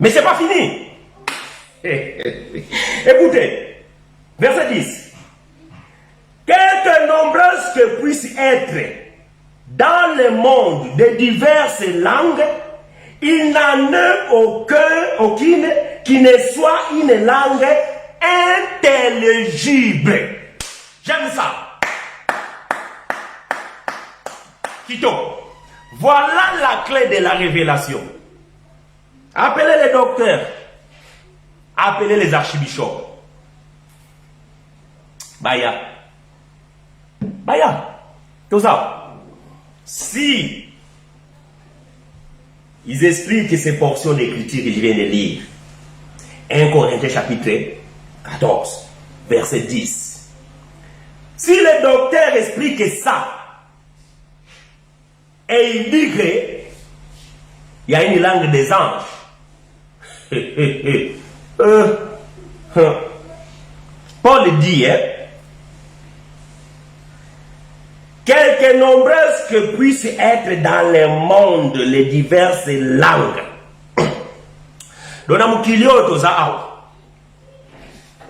Mais c'est pas fini. Écoutez, verset 10. Quelque nombreuses que puissent être dans le monde de diverses langues, il n'en est aucune qui ne soit une langue intelligible. J'aime ça. Tito, voilà la clé de la révélation. Appelez les docteurs. Appelez les archibishops. Baya. Tout ça. Si ils expliquent ces portions d'écriture que je viens de lire, 1 Corinthiens chapitre 14, verset 10. Si le docteur explique ça, et il dit qu'il y a une langue des anges, Paul dit, quelque nombreuses que puissent être dans le monde les diverses langues. Dona mukilio toza awa.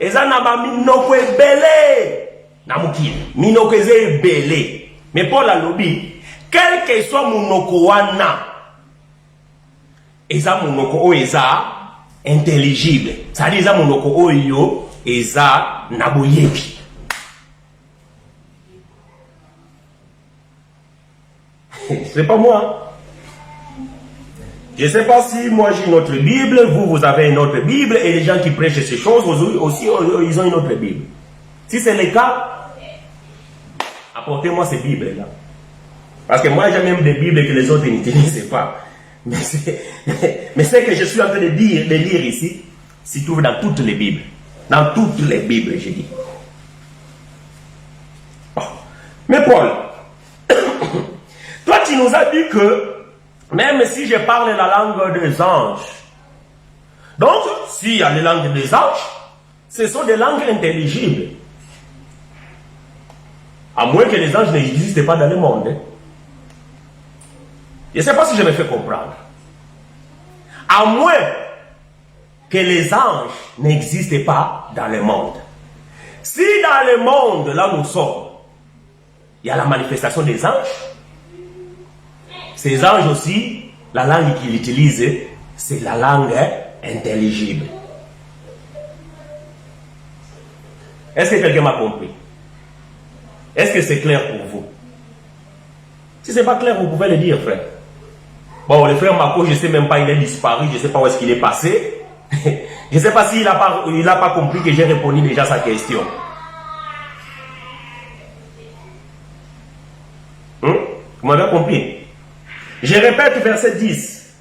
Eza na ba minoko ebele. Na mukili. Minoko ebele. Mais Paul a lobby, quel que soit monoko wana, eza monoko o eza intelligible. Ça dit eza monoko oyo eza naboyebi. C'est pas moi. Je ne sais pas si moi j'ai une autre Bible, vous avez une autre Bible, et les gens qui prêchent ces choses aussi, ils ont une autre Bible. Si c'est le cas, apportez-moi ces Bibles-là. Parce que moi j'ai même des Bibles que les autres n'utilisent pas. Mais ce que je suis en train de lire ici, s'y trouve dans toutes les Bibles. Dans toutes les Bibles, je dis. Oh. Mais Paul, toi tu nous as dit que même si je parle la langue des anges, donc s'il y a les langues des anges, ce sont des langues intelligibles. À moins que les anges n'existent pas dans le monde. Je ne sais pas si je me fais comprendre. À moins que les anges n'existent pas dans le monde. Si dans le monde, là où nous sommes, il y a la manifestation des anges, ces anges aussi, la langue qu'ils utilisent, c'est la langue intelligible. Est-ce que quelqu'un m'a compris? Est-ce que c'est clair pour vous? Si ce n'est pas clair, vous pouvez le dire, frère. Bon, le frère Mako, je ne sais même pas, il est disparu, je ne sais pas où est-ce qu'il est passé. Je ne sais pas s'il n'a pas compris que j'ai répondu déjà à sa question. Vous m'avez compris? Je répète verset 10.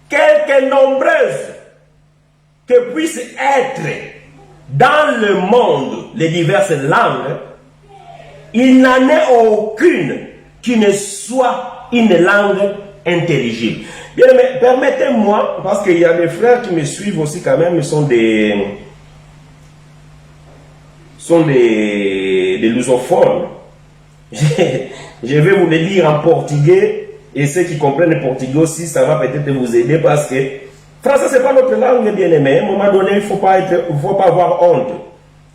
Quelque nombreuses que puissent être dans le monde les diverses langues, il n'en est aucune qui ne soit une langue intelligible. Bien, mais permettez-moi, parce qu'il y a des frères qui me suivent aussi quand même, ils sont des lusophones. Je vais vous le lire en portugais, et ceux qui comprennent le portugais aussi, ça va peut-être vous aider, parce que français c'est pas notre langue, bien aimé. À un moment donné, il ne faut pas avoir honte.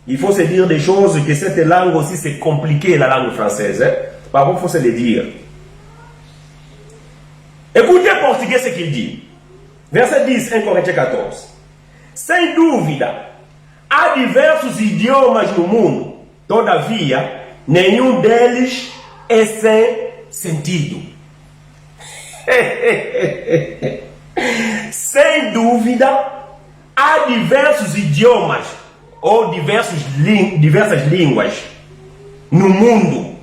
Il faut se dire des choses, que cette langue aussi c'est compliqué, la langue française. Par contre, il faut se le dire. Écoutez portugais ce qu'il dit. Verset 10, 1 Corinthiens 14. Sem dúvida, há diversos idiomas no mundo, todavia, nenhum deles é sem sentido. Sem dúvida, há diversos idiomas ou diversas línguas no mundo.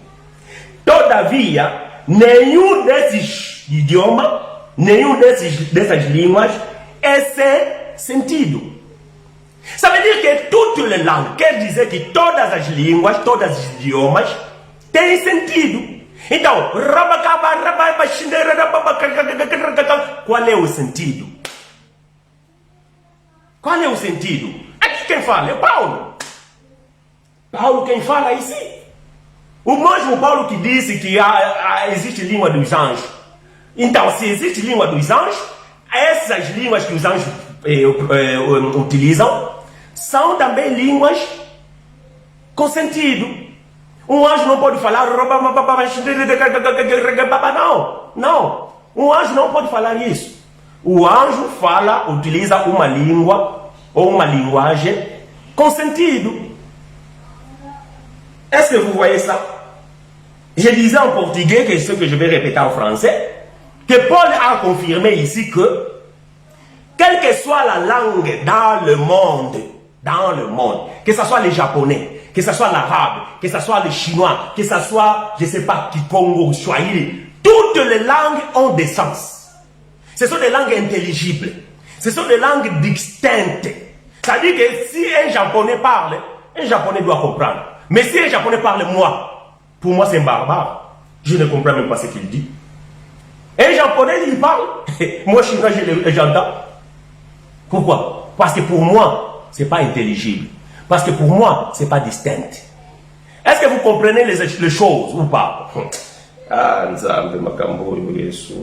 Todavia, nenhum desses idiomas, dessas línguas é sem sentido. Ça veut dire que toutes les langues, quer dizer que todas as línguas, todos os idiomas têm sentido. Então, qual é o sentido? Qual é o sentido? Aqui quem fala é Paulo. Paulo quem fala aí sim. O mesmo Paulo que disse que existe língua dos anjos. Então, se existe língua dos anjos, essas línguas que os anjos utilizam são também línguas com sentido. Um anjo não pode falar. Não. Um anjo não pode falar isso. O anjo utiliza uma língua ou uma linguagem com sentido. Est-ce que vous voyez ça? Je disais en portugais, que ce que je vais répéter en français, que Paul a confirmé ici que, quelle que soit la langue dans le monde, que ce soit les japonais, que ce soit l'arabe, que ce soit le chinois, que ce soit, je ne sais pas, Kikongo, Swahili, toutes les langues ont des sens. Ce sont des langues intelligibles. Ce sont des langues distinctes. C'est-à-dire que si un japonais parle, un japonais doit comprendre. Mais si un japonais parle moi, pour moi c'est un barbare. Je ne comprends même pas ce qu'il dit. Un japonais il parle, moi chinois j'entends. Pourquoi? Parce que pour moi, ce n'est pas intelligible. Parce que pour moi, ce n'est pas distinct. Est-ce que vous comprenez les choses ou pas? Ah, Nzambe makambo Yesu.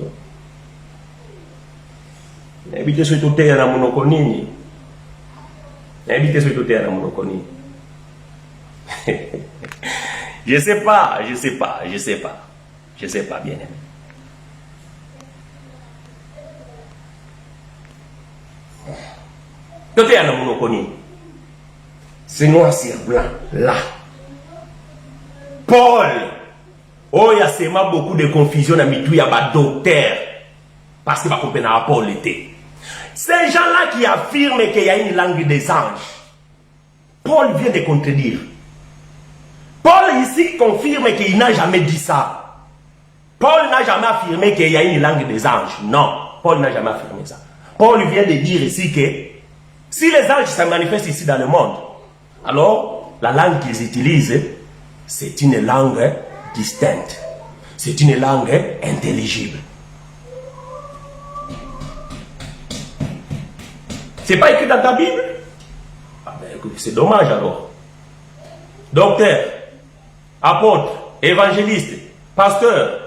Ebite so itotea na monoko nini? Ebite so itotea na monoko nini? Je sais pas bien aimé. Itotea na monoko nini? C'est noir sur blanc, là. Paul, oh, il y a seulement beaucoup de confusion dans le y a docteur, parce que va comprendre à Paul était. Ces gens-là qui affirment qu'il y a une langue des anges, Paul vient de contredire. Paul ici confirme qu'il n'a jamais dit ça. Paul n'a jamais affirmé qu'il y a une langue des anges. Non, Paul n'a jamais affirmé ça. Paul vient de dire ici que si les anges se manifestent ici dans le monde, alors la langue qu'ils utilisent, c'est une langue distincte. C'est une langue intelligible. C'est pas écrit dans ta Bible? Ah ben écoute, c'est dommage alors. Docteur, apôtre, évangéliste, pasteur,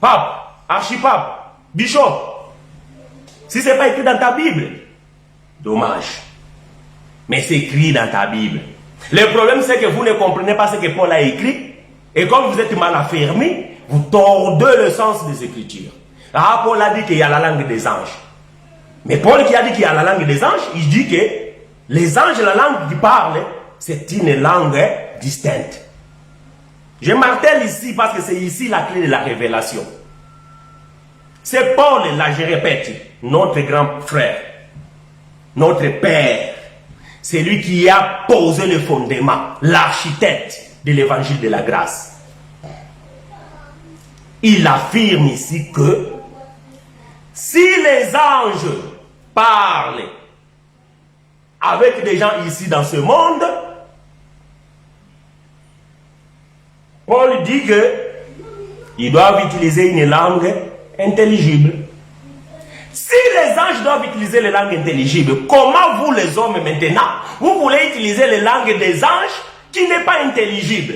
pape, archipape, bishop. Si c'est pas écrit dans ta Bible, dommage. Mais c'est écrit dans ta Bible. Le problème c'est que vous ne comprenez pas ce que Paul a écrit. Et comme vous êtes mal affermi, vous tordez le sens des Écritures. Ah, Paul a dit qu'il y a la langue des anges. Mais Paul qui a dit qu'il y a la langue des anges, il dit que les anges, la langue qu'ils parlent, c'est une langue distincte. Je martèle ici parce que c'est ici la clé de la révélation. C'est Paul, là je répète, notre grand frère, notre père. C'est lui qui a posé le fondement, l'architecte de l'évangile de la grâce. Il affirme ici que si les anges parlent avec des gens ici dans ce monde, Paul dit que ils doivent utiliser une langue intelligible. Si les anges doivent utiliser les langues intelligibles, comment vous les hommes maintenant, vous voulez utiliser les langues des anges qui n'est pas intelligible?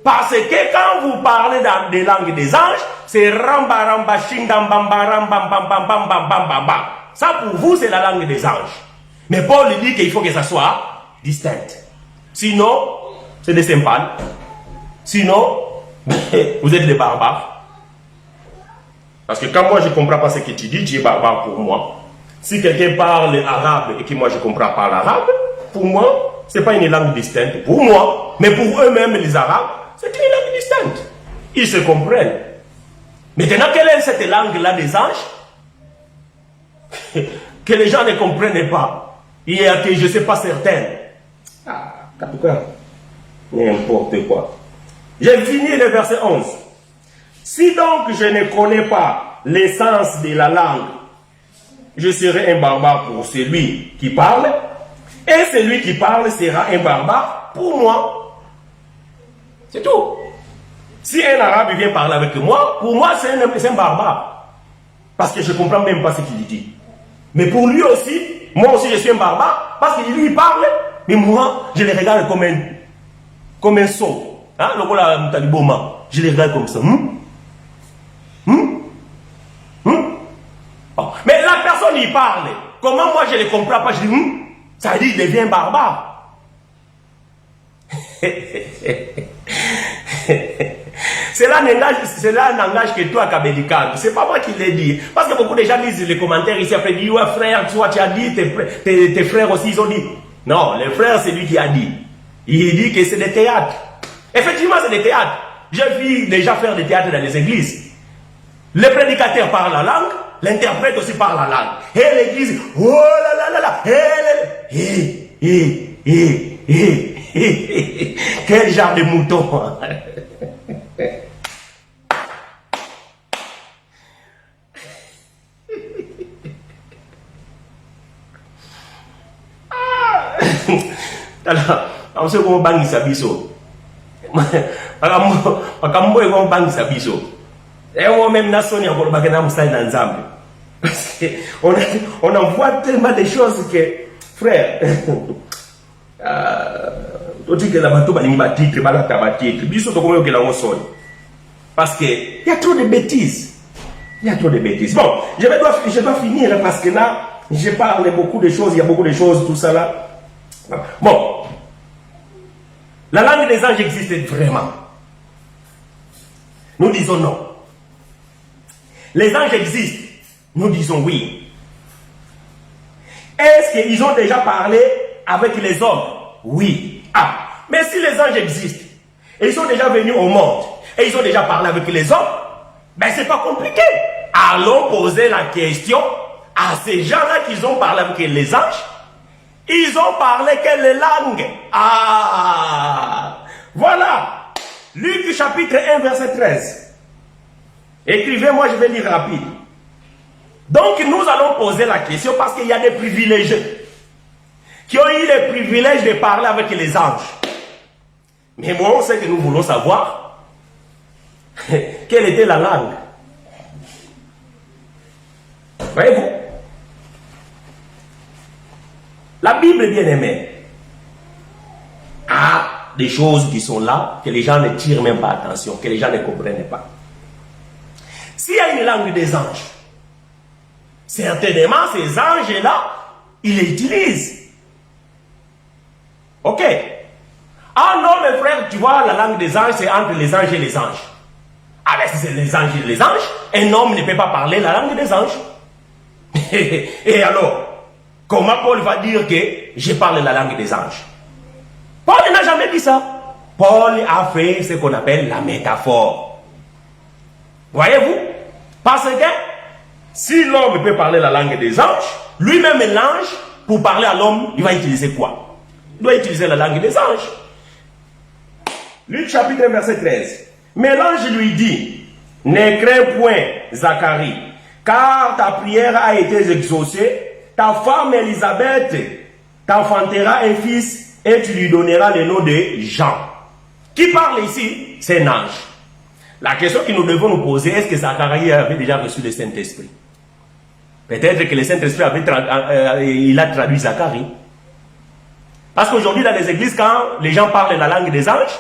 Parce que quand vous parlez dans des langues des anges, c'est ramba ramba shindambamba ramba bam bam bam bam bam bam bam. Ça pour vous c'est la langue des anges. Mais Paul dit qu'il faut que ça soit distinct. Sinon, c'est des sympathes. Sinon, vous êtes des barbares. Parce que quand moi je ne comprends pas ce que tu dis, tu es barbare pour moi. Si quelqu'un parle arabe et que moi je ne comprends pas l'arabe, pour moi, ce n'est pas une langue distincte. Pour moi, mais pour eux-mêmes, les arabes, c'est une langue distincte. Ils se comprennent. Maintenant, quelle est cette langue-là des anges que les gens ne comprennent pas et que je ne sais pas certains. Ah, Capricorne. N'importe quoi. J'ai fini le verset 11. Si donc je ne connais pas l'essence de la langue, je serai un barbare pour celui qui parle, et celui qui parle sera un barbare pour moi. C'est tout. Si un arabe vient parler avec moi, pour moi c'est un barbare. Parce que je ne comprends même pas ce qu'il dit. Mais pour lui aussi, moi aussi je suis un barbare, parce que lui il parle, mais moi je le regarde comme un sot. Hein? Je le regarde comme ça. il parle, comment moi je ne le comprends pas? Je dis, ça dit, il devient barbare. Cela n'engage que toi, Kabedika. C'est pas moi qui l'ai dit. Parce que beaucoup de gens lisent les commentaires ici après disent, ouais frère, toi tu as dit, tes frères aussi ils ont dit. Non, les frères c'est lui qui a dit. Il dit que c'est des théâtres. Effectivement c'est des théâtres. J'ai vu les gens faire des théâtres dans les églises. Le prédicateur parle la langue, l'interprète aussi parle la langue. Et l'église, oh là là là là, quel genre de mouton. Alors, on sait comment bangisa biso. Makambo est comme bangisa biso. Et on même nation y a encore bagana moussai dans Zambie. On en voit tellement de choses que, frère, on dit que la bateau va pas titre, va la titre. Biso to comment que la on sonne. Parce que il y a trop de bêtises. Il y a trop de bêtises. Bon, je dois finir parce que là, je parle beaucoup de choses, il y a beaucoup de choses, tout ça là. Bon, la langue des anges existe vraiment. Nous disons non. Les anges existent. Nous disons oui. Est-ce qu'ils ont déjà parlé avec les hommes? Oui. Ah, mais si les anges existent, et ils sont déjà venus au monde, et ils ont déjà parlé avec les hommes, ben c'est pas compliqué. Allons poser la question à ces gens-là qui ont parlé avec les anges. Ils ont parlé quelle langue? Ah, voilà. Luc chapitre 1 verset 13. Écrivez-moi, je vais lire rapide. Donc nous allons poser la question parce qu'il y a des privilégiés qui ont eu le privilège de parler avec les anges. Mais moi, on sait que nous voulons savoir quelle était la langue. Voyez-vous? La Bible bien-aimée a des choses qui sont là, que les gens ne tirent même pas attention, que les gens ne comprennent pas. S'il y a une langue des anges, certainement ces anges-là, ils l'utilisent. Ok. Ah non, mes frères, tu vois, la langue des anges, c'est entre les anges et les anges. Ah ben si c'est les anges et les anges, un homme ne peut pas parler la langue des anges. Et alors, comment Paul va dire que je parle la langue des anges? Paul n'a jamais dit ça. Paul a fait ce qu'on appelle la métaphore. Voyez-vous? Parce que si l'homme peut parler la langue des anges, lui-même l'ange, pour parler à l'homme, il va utiliser quoi? Il doit utiliser la langue des anges. Luc chapitre 1 verset 13. Mais l'ange lui dit, ne crains point, Zacharie, car ta prière a été exaucée. Ta femme Élisabeth t'enfantera un fils et tu lui donneras le nom de Jean. Qui parle ici? C'est un ange. La question que nous devons nous poser, est-ce que Zacharie avait déjà reçu le Saint-Esprit? Peut-être que le Saint-Esprit il a traduit Zacharie. Parce qu'aujourd'hui dans les églises, quand les gens parlent la langue des anges,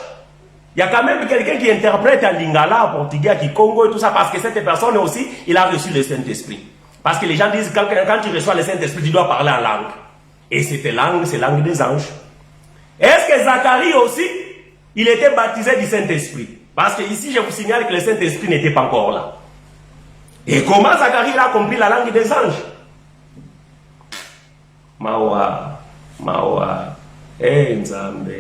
il y a quand même quelqu'un qui interprète en lingala, en portugais, qui Congo et tout ça, parce que cette personne aussi, il a reçu le Saint-Esprit. Parce que les gens disent que quand tu reçois le Saint-Esprit, tu dois parler en langue. Et cette langue, c'est la langue des anges. Est-ce que Zacharie aussi, il était baptisé du Saint-Esprit? Parce que ici, je vous signale que le Saint-Esprit n'était pas encore là. Et comment Zacharie a compris la langue des anges? Mawa, Nzambe.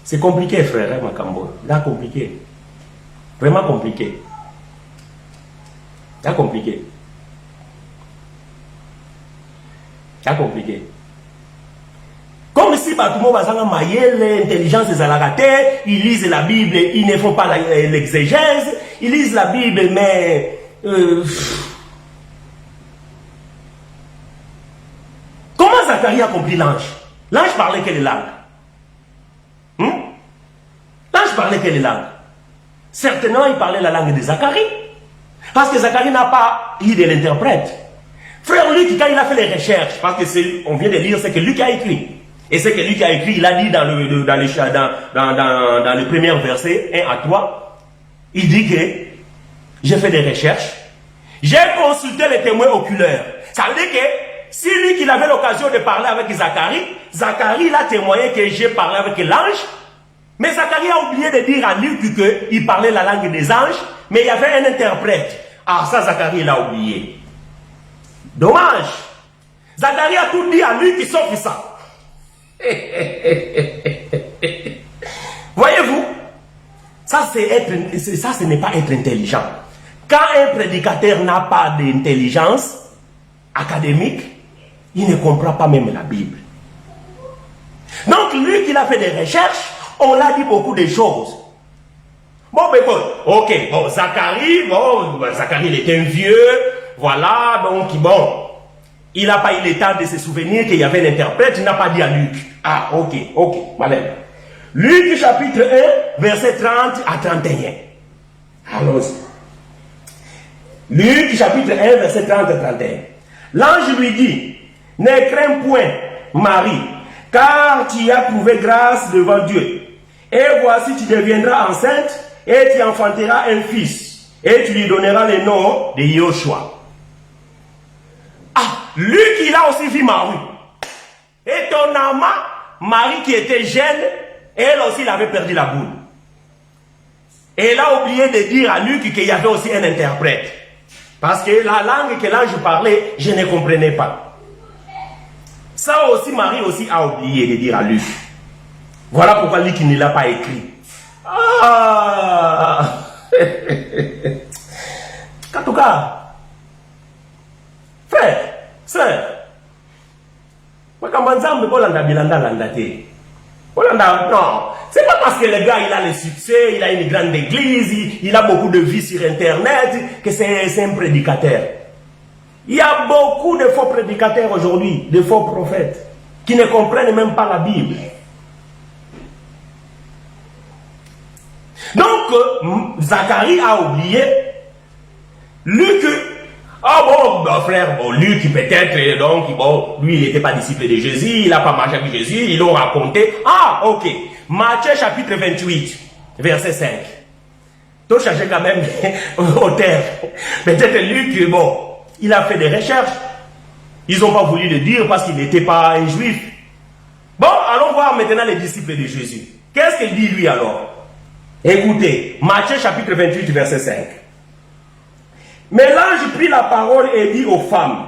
C'est compliqué, frère, hein, Makambo. Là, compliqué. Vraiment compliqué. Là, compliqué. Là, compliqué. Comme si Batoumo Bazanga Maye, l'intelligence des alagatés, ils lisent la Bible, ils ne font pas l'exégèse, ils lisent la Bible, mais. Comment Zacharie a compris l'ange? L'ange parlait quelle langue? L'ange parlait quelle langue? Certainement, il parlait la langue de Zacharie. Parce que Zacharie n'a pas eu de l'interprète. Frère Luc, quand il a fait les recherches, parce que on vient de lire ce que Luc a écrit. Et ce que Luc a écrit, il a dit dans le premier verset, 1 à 3, il dit que j'ai fait des recherches, j'ai consulté les témoins oculaires. Ça veut dire que si lui qu'il avait l'occasion de parler avec Zacharie, Zacharie il a témoigné que j'ai parlé avec l'ange, mais Zacharie a oublié de dire à Luc qu'il parlait la langue des anges, mais il y avait un interprète. Ah, ça Zacharie l'a oublié. Dommage. Zacharie a tout dit à Luc sauf ça. Voyez-vous, ça ce n'est pas être intelligent. Quand un prédicateur n'a pas d'intelligence académique, il ne comprend pas même la Bible. Donc lui qui a fait des recherches, on l'a dit beaucoup de choses. Bon, mais bon, ok, bon, Zacharie, il était un vieux, voilà, donc bon, il n'a pas eu le temps de se souvenir qu'il y avait l'interprète, il n'a pas dit à Luc. Ah, ok, madame. Luc chapitre 1, verset 30 à 31. Allons-y. Luc chapitre 1, verset 30 à 31. L'ange lui dit, ne crains point, Marie, car tu as trouvé grâce devant Dieu. Et voici, tu deviendras enceinte, et tu enfanteras un fils, et tu lui donneras le nom de Yoshua. Ah, Luc, il a aussi vu Marie. Étonnamment, Marie qui était jeune, elle aussi, elle avait perdu la boule. Et elle a oublié de dire à Luc qu'il y avait aussi un interprète. Parce que la langue que l'ange parlait, je ne comprenais pas. Ça aussi, Marie aussi a oublié de dire à Luc. Voilà pourquoi Luc ne l'a pas écrit. Ah! En tout cas, frère, sœur, non, c'est pas parce que le gars il a le succès, il a une grande église, il a beaucoup de vues sur internet que c'est un prédicateur. Il y a beaucoup de faux prédicateurs aujourd'hui, de faux prophètes, qui ne comprennent même pas la Bible. Donc, Zacharie a oublié. Luc, frère, Luc peut-être, donc, lui il n'était pas disciple de Jésus, il n'a pas marché avec Jésus, il l'a raconté. Ah, ok. Matthieu chapitre 28, verset 5. Tu cherches quand même auteur. Peut-être Luc, il a fait des recherches. Ils n'ont pas voulu le dire parce qu'il n'était pas un juif. Bon, allons voir maintenant les disciples de Jésus. Qu'est-ce qu'il dit lui alors? Écoutez, Matthieu chapitre 28, verset 5. Mais l'ange prit la parole et dit aux femmes,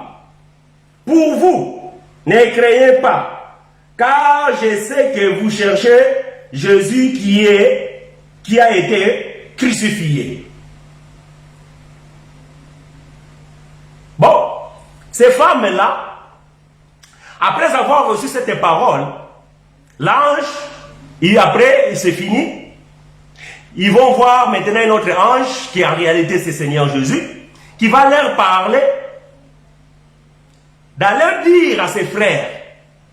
pour vous, ne craignez pas, car je sais que vous cherchez Jésus qui a été crucifié. Bon, ces femmes-là, après avoir reçu cette parole, l'ange, et après, c'est fini, ils vont voir maintenant un autre ange, qui en réalité c'est Seigneur Jésus, qui va leur parler, d'aller dire à ses frères.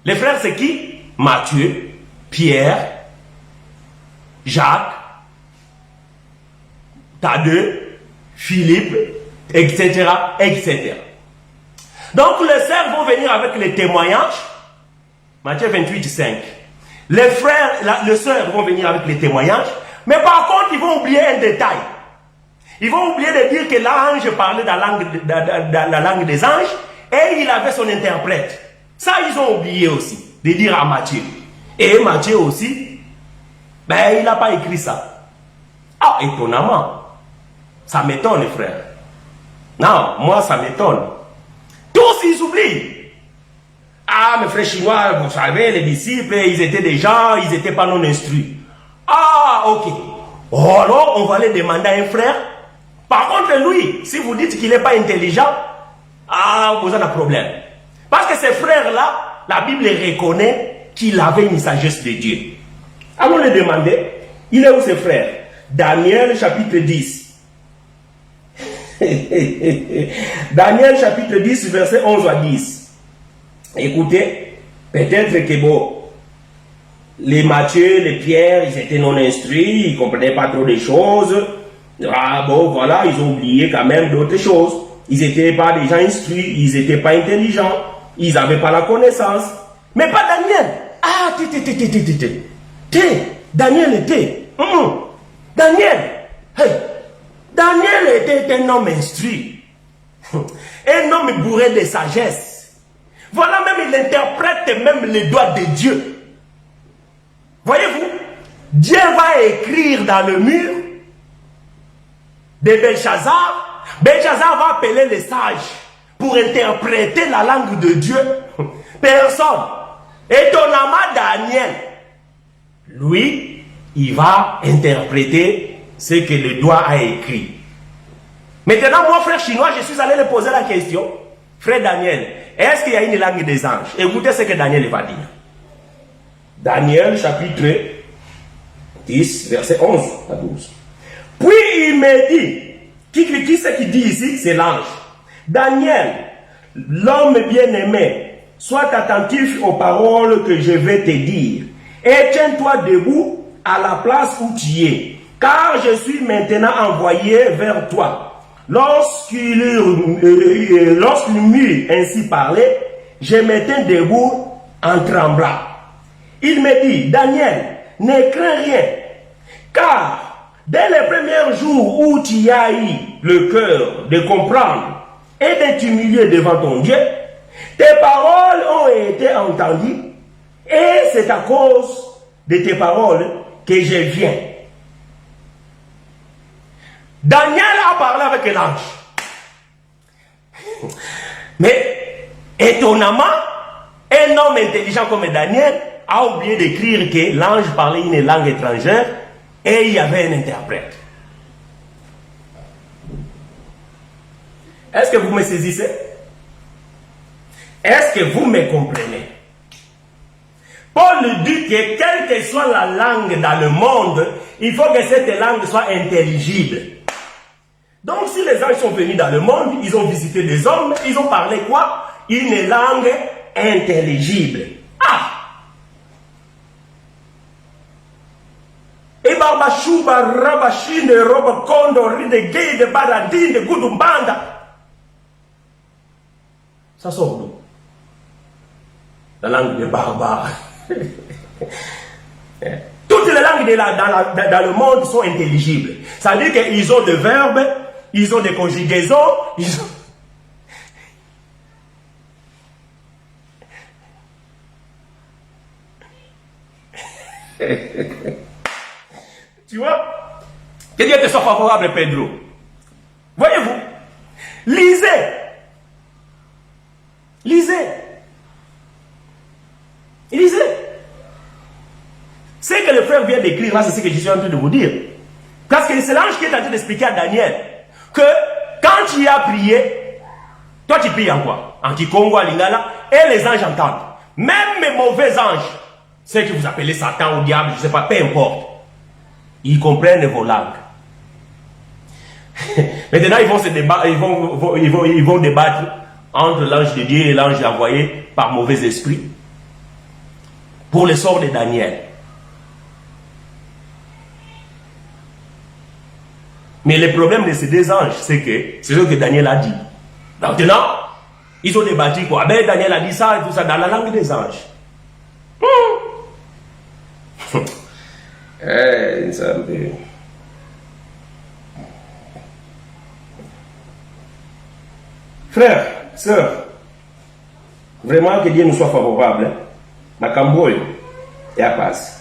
Les frères c'est qui? Matthieu, Pierre, Jacques, Thaddée, Philippe, etc., etc. Donc les sœurs vont venir avec les témoignages. Matthieu 28, 5. Les frères, les sœurs vont venir avec les témoignages. Mais par contre, ils vont oublier un détail. Ils vont oublier de dire que l'ange parlait la langue des anges et il avait son interprète. Ça, ils ont oublié aussi de dire à Matthieu. Et Matthieu aussi, il n'a pas écrit ça. Ah, étonnamment. Ça m'étonne, les frères. Non, moi, ça m'étonne. Tous, ils oublient. Ah, mes frères chinois, vous savez, les disciples, ils étaient des gens, ils n'étaient pas non instruits. Ah, ok. Oh, alors, on va aller demander à un frère. Par contre, lui, si vous dites qu'il n'est pas intelligent, vous avez un problème. Parce que ces frères-là, la Bible reconnaît qu'il avait une sagesse de Dieu. Allons le demander. Il est où ses frères? Daniel chapitre 10. Daniel chapitre 10, verset 11 à 10. Écoutez, peut-être que les Matthieu, les Pierre, ils étaient non instruits, ils ne comprenaient pas trop des choses. Ah voilà, ils ont oublié quand même d'autres choses. Ils n'étaient pas des gens instruits, ils n'étaient pas intelligents, ils n'avaient pas la connaissance. Mais pas Daniel. Ah, Daniel était. Daniel. Hey. Daniel était un homme instruit. Un homme bourré de sagesse. Voilà, même il interprète même les doigts de Dieu. Voyez-vous, Dieu va écrire dans le mur de Belshazzar. Belshazzar va appeler les sages pour interpréter la langue de Dieu. Personne. Étonnamment, Daniel, lui, il va interpréter ce que le doigt a écrit. Maintenant, moi, frère chinois, je suis allé lui poser la question. Frère Daniel, est-ce qu'il y a une langue des anges? Écoutez ce que Daniel va dire. Daniel, chapitre 10, verset 11 à 12. Puis il me dit, qui c'est qui dit ici? C'est l'ange. Daniel, l'homme bien-aimé, sois attentif aux paroles que je vais te dire. Et tiens-toi debout à la place où tu es, car je suis maintenant envoyé vers toi. Lorsqu'il m'eut ainsi parlé, je m'étais debout en tremblant. Il me dit, Daniel, ne crains rien, car dès les premiers jours où tu as eu le cœur de comprendre et de t'humilier devant ton Dieu, tes paroles ont été entendues, et c'est à cause de tes paroles que je viens. Daniel a parlé avec l'ange. Mais étonnamment, un homme intelligent comme Daniel a oublié d'écrire que l'ange parlait une langue étrangère et il y avait un interprète. Est-ce que vous me saisissez? Est-ce que vous me comprenez? Paul dit que quelle que soit la langue dans le monde, il faut que cette langue soit intelligible. Donc si les anges sont venus dans le monde, ils ont visité des hommes, ils ont parlé quoi? Une langue intelligible. Ah! Et Barbachouba, Rabachine, Roba Kondo, Ride Gay, de Baradine, de Goudumbanda. Ça sort d'où? La langue des barbares. Toutes les langues dans le monde sont intelligibles. Ça veut dire qu'ils ont des verbes, ils ont des conjugaisons, ils ont... Tu vois? Que Dieu te soit favorable, Pedro. Voyez-vous? Lisez. Lisez. Lisez. Ce que le frère vient d'écrire là, c'est ce que je suis en train de vous dire. Parce que c'est l'ange qui est en train d'expliquer à Daniel que quand tu as prié, toi tu pries en quoi? En Kikongo, en Lingala, et les anges entendent. Même les mauvais anges, ceux que vous appelez Satan ou diable, je ne sais pas, peu importe, ils comprennent vos langues. Maintenant, ils vont se débattre, ils vont débattre entre l'ange de Dieu et l'ange envoyé par mauvais esprit pour le sort de Daniel. Mais le problème de ces deux anges, c'est que c'est ce que Daniel a dit. Maintenant, ils ont débattu quoi? Ben, Daniel a dit ça et tout ça dans la langue des anges. Frère, sœur, vraiment que Dieu nous soit favorable. Ma camboy et à passe.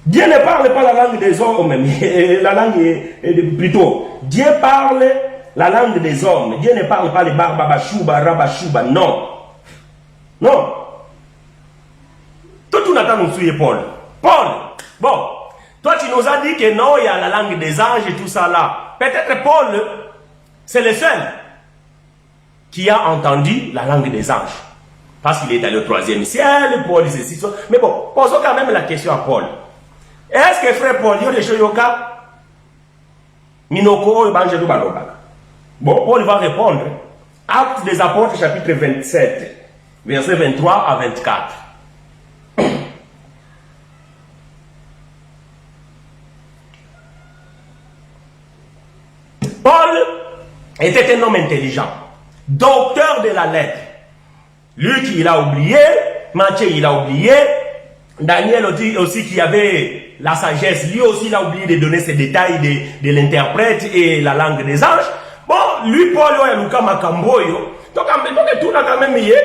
Dieu ne parle pas la langue des hommes, mais la langue plutôt. Dieu parle la langue des hommes. Dieu ne parle pas les barbabachouba, rabachouba, non. Non. Tout attend nous suivre Paul. Paul, bon, toi tu nous as dit que non, il y a la langue des anges et tout ça là. Peut-être Paul, c'est le seul qui a entendu la langue des anges. Parce qu'il est allé au 3e ciel, Paul, c'est si. Mais bon, posons quand même la question à Paul. Est-ce que frère Paul, il y a des choses yoka? Minoko, bon, Paul va répondre. Actes des Apôtres, chapitre 27, versets 23 à 24. Paul était un homme intelligent, docteur de la lettre. Luc, il a oublié, Matthieu, il a oublié, Daniel aussi qui avait la sagesse, lui aussi il a oublié de donner ces détails de l'interprète et la langue des anges. Bon, lui, Paul, donc tout a quand même lié.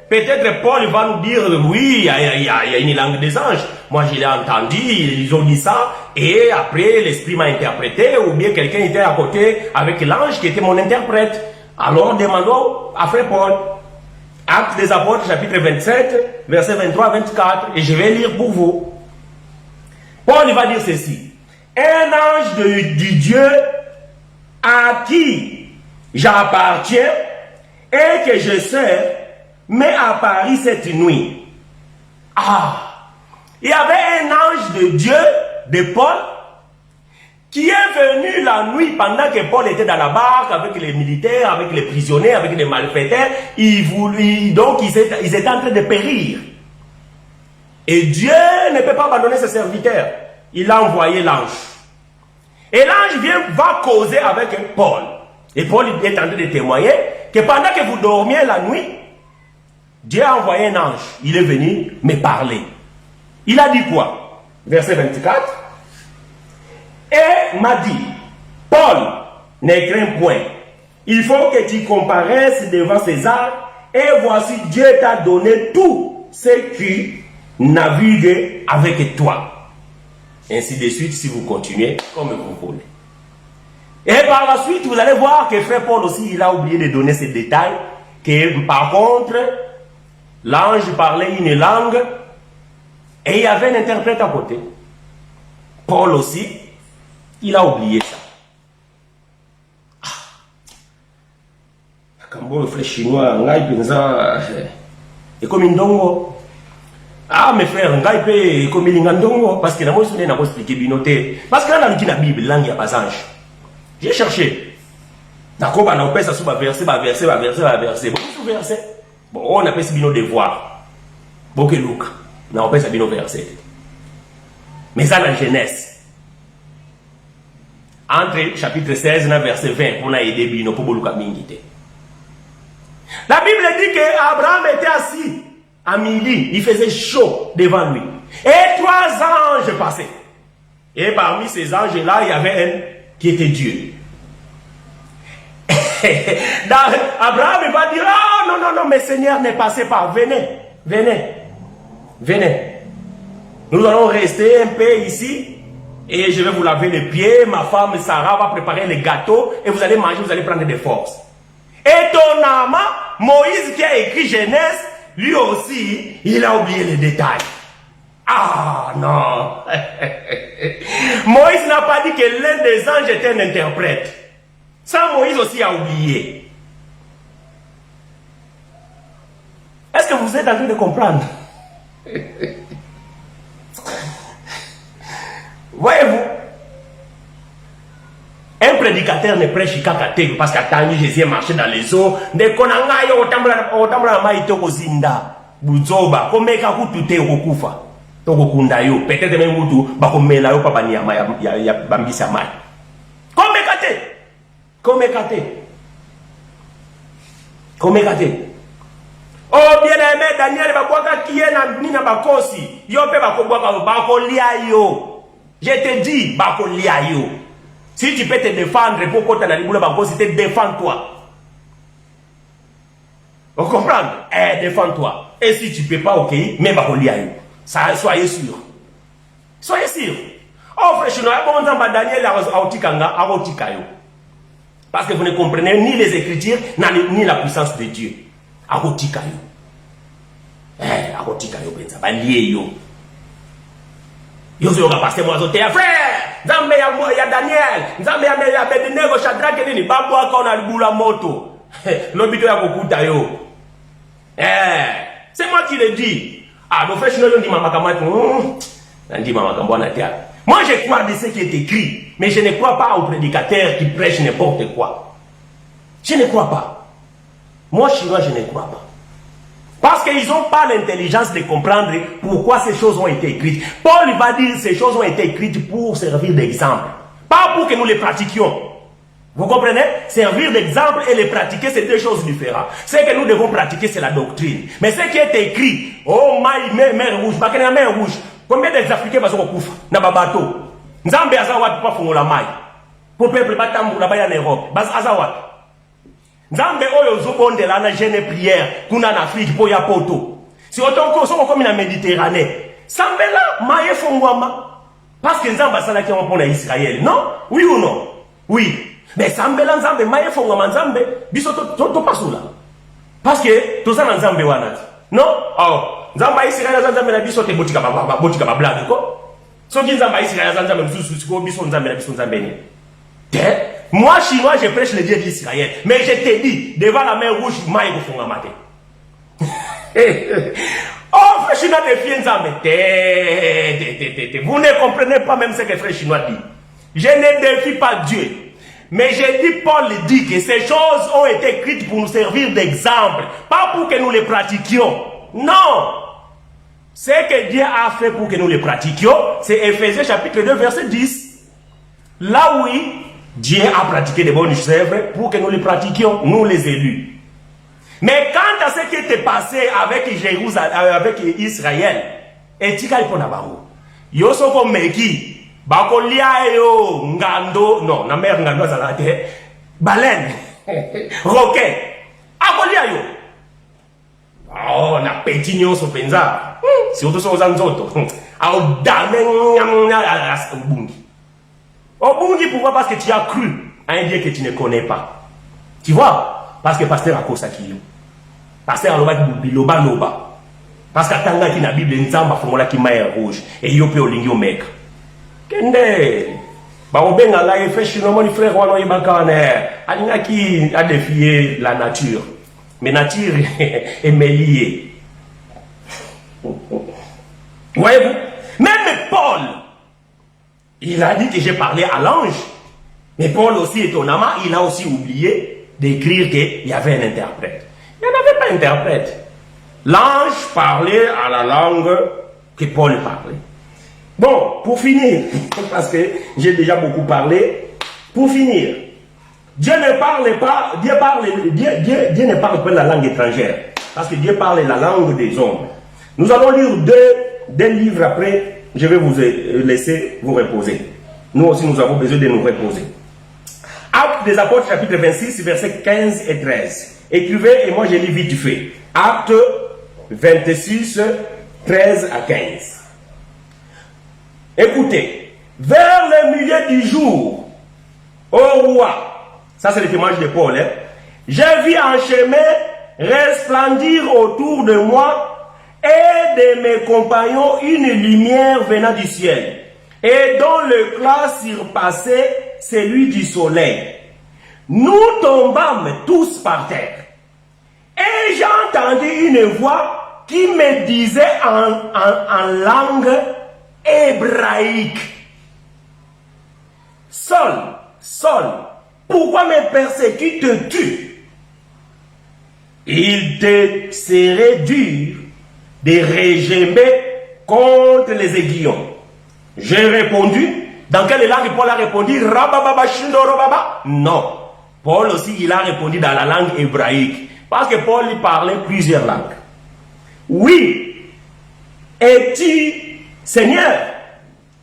Peut-être Paul va nous dire, oui, il y a une langue des anges. Moi, je l'ai entendu, ils ont dit ça, et après, l'esprit m'a interprété, ou bien quelqu'un était à côté avec l'ange qui était mon interprète. Alors, demandons à frère Paul. Actes des Apôtres, chapitre 27, versets 23-24, et je vais lire pour vous. Paul va dire ceci. Un ange du Dieu à qui j'appartiens et que je sers m'est apparu cette nuit. Ah! Il y avait un ange de Dieu, de Paul, qui est venu la nuit pendant que Paul était dans la barque avec les militaires, avec les prisonniers, avec les malfaiteurs. Donc ils étaient en train de périr. Et Dieu ne peut pas abandonner ses serviteurs. Il a envoyé l'ange. Et l'ange va causer avec Paul. Et Paul est en train de témoigner que pendant que vous dormiez la nuit, Dieu a envoyé un ange. Il est venu me parler. Il a dit quoi? Verset 24. Et m'a dit, Paul, ne crains point. Il faut que tu comparaisses devant César. Et voici, Dieu t'a donné tout ce qui navigue avec toi. Ainsi de suite, si vous continuez comme vous voulez. Et par la suite, vous allez voir que frère Paul aussi, il a oublié de donner ces détails. Que par contre, l'ange parlait une langue. Et il y avait un interprète à côté. Paul aussi, il a oublié ça. Quand le frère chinois, et comme indongo. Ah, mes frères, et comme il indongo, parce que la moi, je n'ai pas expliqué binoté. Parce que là, dans la Bible, langue, il n'y a pas ange. J'ai cherché. D'accord, on appelle ça sous verset. Bon, on appelle ça bino devoir. Bon, que Luc. On appelle ça bino verset. Mais ça, la Genèse. Entre chapitre 16 et verset 20, pour aider Bino pour Boluka Mingite. La Bible dit qu'Abraham était assis à midi, il faisait chaud devant lui. Et 3 anges passaient. Et parmi ces anges-là, il y avait un qui était Dieu. Abraham va dire, oh non, mais Seigneur, ne passez pas, venez. Nous allons rester un peu ici. Et je vais vous laver les pieds, ma femme Sarah va préparer les gâteaux et vous allez manger, vous allez prendre des forces. Étonnamment, Moïse qui a écrit Genèse, lui aussi, il a oublié les détails. Ah non. Moïse n'a pas dit que l'un des anges était un interprète. Ça, Moïse aussi a oublié. Est-ce que vous êtes en train de comprendre? Voyez-vous, un prédicateur ne prêche qu'à parce qu'à Jésus est marché dans les eaux. Ne konanga yo otambula maito kozinda buzoba komeka kutute okufa tokokunda yo peut-être même mutu bakomela yo papa nyama ya bambisa mai komekate. Oh bien-aimé Daniel bakwaka kiena nina bakosi yo pe bakobwaka bakolia yo. Je te dis, Bakoliayo, si tu peux te défendre pour que tu aies la banque, défends-toi. Vous comprenez? Défends-toi. Et si tu ne peux pas, ok, mais Bakoliayo. Soyez sûr. Soyez sûr. Oh, frère, je ne sais pas Daniel Aotikayo. Parce que vous ne comprenez ni les Écritures, ni la puissance de Dieu. Aotikayo. Aotikayo, benza, balieyo. Yo zoga passer moi zote ya frère Nzambe ya Daniel Nzambe ya Abednego Shadrach nini babu akaona libula moto lobito ya kokuta yo c'est moi qui le dis. Ah mon frère chinois dit mama kamati ndi mama kambona tia. Moi je crois de ce qui est écrit, mais je ne crois pas aux prédicateurs qui prêchent n'importe quoi. Je ne crois pas. Moi chinois je ne crois pas. Parce qu'ils n'ont pas l'intelligence de comprendre pourquoi ces choses ont été écrites. Paul va dire que ces choses ont été écrites pour servir d'exemple. Pas pour que nous les pratiquions. Vous comprenez? Servir d'exemple et les pratiquer, c'est deux choses différentes. Ce que nous devons pratiquer, c'est la doctrine. Mais ce qui est écrit, oh, mer rouge, mer rouge, combien des Africains vont se recourir dans le bateau? Nzambe azawat pas fongola mai. Pour peuple batambu la baya en Europe. Bas azawat. Nzambe oyo zobondela na jeune prière kuna en Afrique pour ya poto. Si autant que so comme na Méditerranée. Sambela mai fongwama. Parce que Nzambe asala ki on pour Israël. Non? Oui ou non? Oui. Mais Sambela Nzambe mai fongwama Nzambe biso to pasula. Parce que to za Nzambe wana. Non? Oh, Nzambe Israël Nzambe na biso te botika ba blague ko. Moi, chinois, je prêche le Dieu d'Israël. Mais je te dis, devant la mer rouge, maï vous font matin. Oh, frère chinois, vous ne comprenez pas même ce que frère chinois dit. Je ne défie pas Dieu. Mais je dis, Paul dit que ces choses ont été écrites pour nous servir d'exemple. Pas pour que nous les pratiquions. Non. Ce que Dieu a fait pour que nous les pratiquions, c'est Éphésiens chapitre 2, verset 10. Là oui, Dieu a pratiqué de bonnes œuvres pour que nous les pratiquions, nous les élus. Mais quant à ce qui était passé avec Jérusalem, avec Israël, et tika ipona bango. Yo soko meki, bakolia yo ngando, non, na mer ngando zalate, baleine, roquet, akolia yo. Oh, na petit nyonso penza. Surtout sur les autres. Au bungi. Au bungi, pourquoi? Parce que tu as cru à un Dieu que tu ne connais pas. Tu vois? Parce que pasteur a kosaki. Pasteur a loba loba. Parce que tanga qui na Bible nzamba fongola ki maye rouge et yo pe olingi omeka. Kende. Ba obenga la e fait chino mon frère wana yebakane. Alinga ki a défié la nature. Mais nature est mêlée. Voyez-vous? Même Paul, il a dit que j'ai parlé à l'ange. Mais Paul aussi, étonnamment, il a aussi oublié d'écrire qu'il y avait un interprète. Il n'y en avait pas d'interprète. L'ange parlait à la langue que Paul parlait. Bon, pour finir, parce que j'ai déjà beaucoup parlé, pour finir, Dieu ne parle pas, Dieu ne parle pas la langue étrangère. Parce que Dieu parle la langue des hommes. Nous allons lire deux livres après. Je vais vous laisser vous reposer. Nous aussi, nous avons besoin de nous reposer. Actes des Apôtres, chapitre 26, versets 15 et 13. Écrivez et moi je lis vite fait. Actes 26, 13 à 15. Écoutez. Vers le milieu du jour, ô roi, ça c'est le témoignage de Paul, hein? J'ai vu en chemin resplendir autour de moi et de mes compagnons une lumière venant du ciel, et dont le éclat surpassait celui du soleil. Nous tombâmes tous par terre. Et j'ai entendu une voix qui me disait en langue hébraïque: Saul, pourquoi me persécutes-tu? Il te serait dur de régimer contre les aiguillons. J'ai répondu. Dans quelle langue Paul a répondu? Rabababa shindorobaba? Non. Paul aussi, il a répondu dans la langue hébraïque. Parce que Paul il parlait plusieurs langues. Oui. Es-tu Seigneur?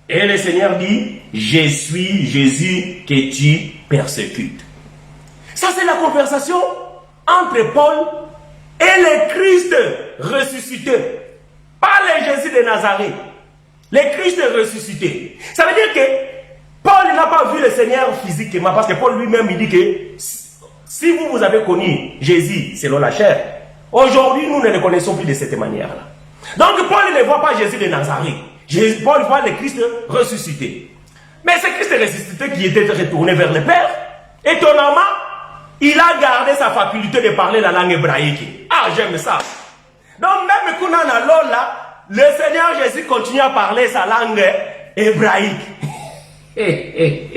Et le Seigneur dit: je suis Jésus que tu persécutes. Ça, c'est la conversation entre Paul et le Christ ressuscité. Pas le Jésus de Nazareth. Le Christ ressuscité. Ça veut dire que Paul n'a pas vu le Seigneur physiquement. Parce que Paul lui-même, il dit que si vous avez connu Jésus selon la chair, aujourd'hui, nous ne le connaissons plus de cette manière-là. Donc, Paul ne voit pas Jésus de Nazareth. Paul voit le Christ ressuscité. Mais c'est Christ ressuscité qui était retourné vers le Père. Étonnamment, il a gardé sa faculté de parler la langue hébraïque. Ah, j'aime ça. Donc, même quand on a là, le Seigneur Jésus continue à parler sa langue hébraïque. Et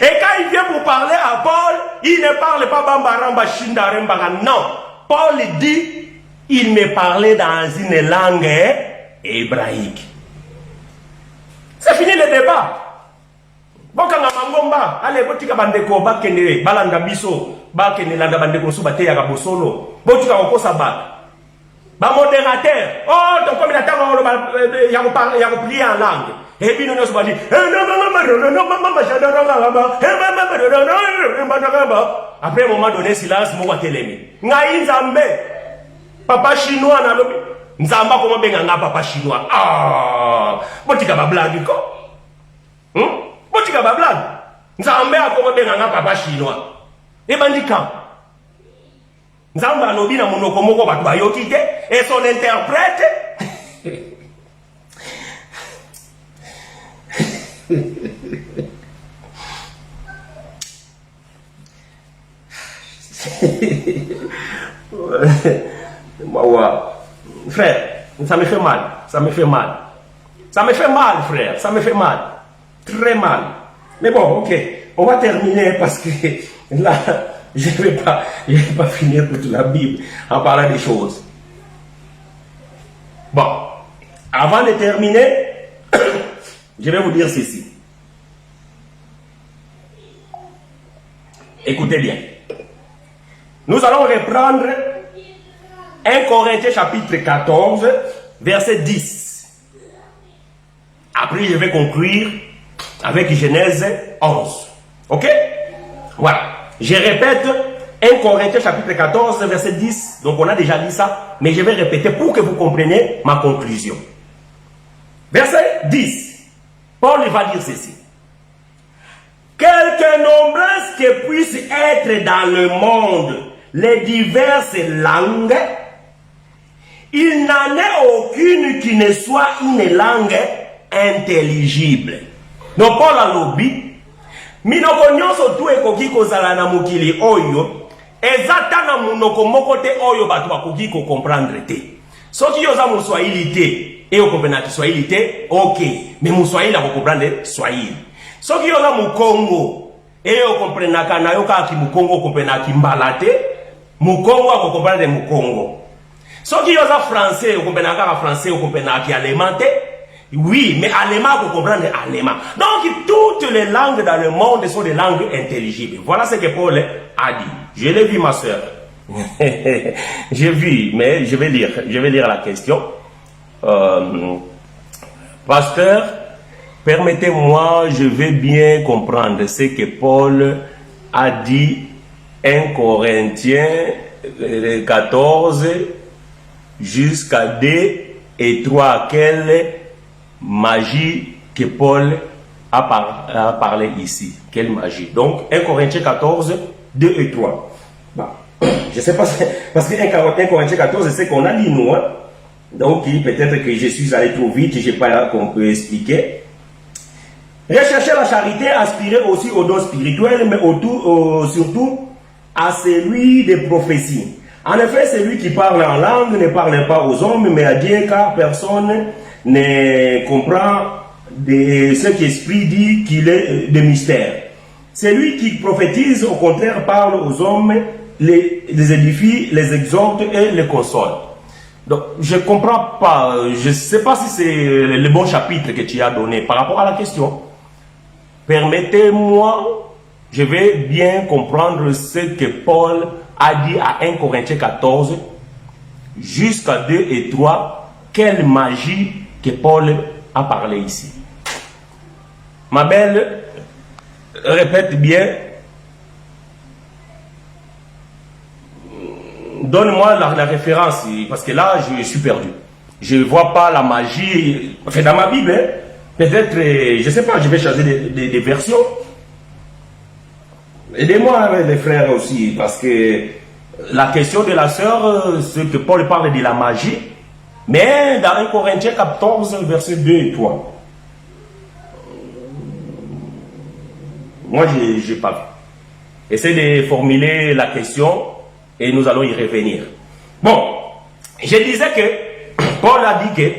quand il vient pour parler à Paul, il ne parle pas Bambaramba Shindarembara. Non. Paul dit, il me parlait dans une langue hébraïque. C'est fini le débat. Bokanga mangomba, allez, botika bandeko, bakene, balanda biso, bakene landa bandeko, subate ya kabosolo, botika okosa bak. Ba modérateur, oh, donc comme il attend, il y a replié en langue. Et puis nous nous sommes dit, après un moment donné, silence, moi, télémé. Ngaï Nzambe, papa chinois, Nzamba, comment bien papa chinois? Ah, botika ba blague, quoi? Botika ba blague. Nzambe, comment bien papa chinois? Et bandika. Nzamba lobi na monoko moko bato bayoki te et son interprète frère, ça me fait mal, ça me fait mal. Ça me fait mal, frère, ça me fait mal. Très mal. Mais bon, ok, on va terminer parce que là, je ne vais pas finir toute la Bible en parlant des choses. Bon, avant de terminer, je vais vous dire ceci. Écoutez bien. Nous allons reprendre 1 Corinthiens chapitre 14, verset 10. Après, je vais conclure avec Genèse 11. Ok? Voilà. Je répète 1 Corinthiens chapitre 14, verset 10. Donc, on a déjà dit ça, mais je vais répéter pour que vous compreniez ma conclusion. Verset 10. Paul va dire ceci. Quelque nombreuses que puissent être dans le monde les diverses langues, il n'en est aucune qui ne soit une langue intelligible. Donc Paul a lobby, minoko nyonso tu ekoki kozala na mokili oyo, ezata na munoko moko te oyo batu bakoki ko comprendre te. Soki yoza mu Swahili te, e okomprena ki Swahili te, ok, mais mu Swahili ako comprendre Swahili. Soki yoza mu Congo, e okomprena ka na yoka ki mu Congo okomprena ki mbala te, mu Congo ako comprendre mu Congo. Soki yoza français, okomprena ka français, okomprena ki allemand te, oui, mais allemand pour comprendre allemand. Donc, toutes les langues dans le monde sont des langues intelligibles. Voilà ce que Paul a dit. Je l'ai vu, ma soeur. J'ai vu, mais je vais lire la question. Pasteur, permettez-moi, je vais bien comprendre ce que Paul a dit 1 Corinthiens 14 jusqu'à 2 et 3. Quelle magie que Paul a parlé ici. Quelle magie. Donc, 1 Corinthiens 14, 2 et 3. Bah, je sais pas, parce que 1 Corinthiens 14, c'est ce qu'on a dit, nous. Hein? Donc, peut-être que je suis allé trop vite, je n'ai pas qu'on peut expliquer. Rechercher la charité, aspirer aussi aux dons spirituels, mais surtout à celui des prophéties. En effet, celui qui parle en langue ne parle pas aux hommes, mais à Dieu, car personne ne comprend de ce qu'Esprit dit qu'il est de mystère. Celui qui prophétise, au contraire, parle aux hommes, les édifie, les exhorte et les console. Donc, je ne comprends pas, je ne sais pas si c'est le bon chapitre que tu as donné par rapport à la question. Permettez-moi, je vais bien comprendre ce que Paul a dit à 1 Corinthiens 14, jusqu'à 2 et 3, quelle magie que Paul a parlé ici. Ma belle, répète bien. Donne-moi la référence, parce que là, je suis perdu. Je ne vois pas la magie. Enfin, dans ma Bible, hein, peut-être, je ne sais pas, je vais changer des versions. Aidez-moi, les frères aussi, parce que la question de la sœur, c'est que Paul parle de la magie. Mais dans 1 Corinthiens 14, verset 2 et 3. Moi, je n'ai pas vu. Essayez de formuler la question et nous allons y revenir. Bon, je disais que Paul a dit que,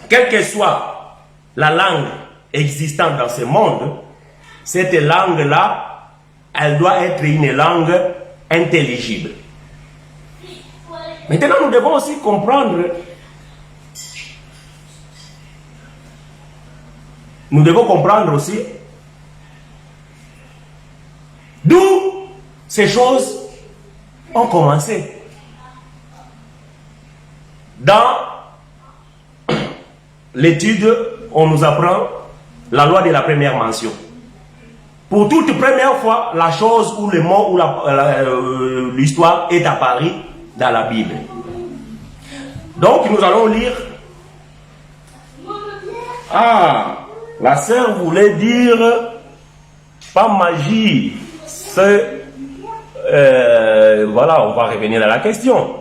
quelle que soit la langue existante dans ce monde, cette langue-là, elle doit être une langue intelligible. Maintenant, nous devons aussi comprendre, D'où ces choses ont commencé. Dans l'étude, on nous apprend la loi de la première mention. Pour toute première fois, la chose ou le mot ou l'histoire est apparue dans la Bible. Donc, nous allons lire. Ah, la sœur voulait dire pas magie. Voilà, on va revenir à la question.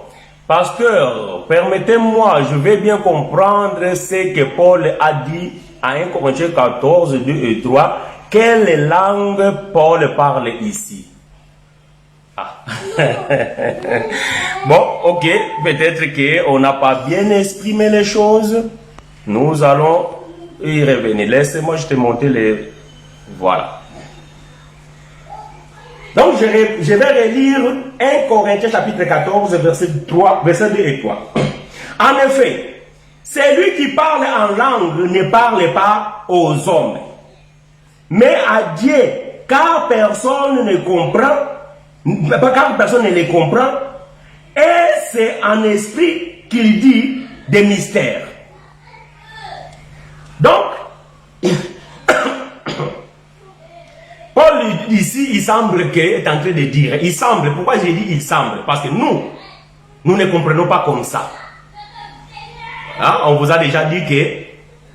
Pasteur, permettez-moi, je vais bien comprendre ce que Paul a dit à 1 Corinthiens 14, 2 et 3. Quelle langue Paul parle ici? Ah. Bon, ok, peut-être qu'on n'a pas bien exprimé les choses. Nous allons y revenir. Laissez-moi, je te monter les... Voilà. Donc, je vais relire 1 Corinthiens chapitre 14, verset 2 et 3. En effet, celui qui parle en langue ne parle pas aux hommes, mais à Dieu, car personne ne comprend, car personne ne les comprend, et c'est en esprit qu'il dit des mystères. Donc, Paul ici, il semble qu'il est en train de dire, il semble, pourquoi j'ai dit il semble? Parce que nous ne comprenons pas comme ça. Hein? On vous a déjà dit que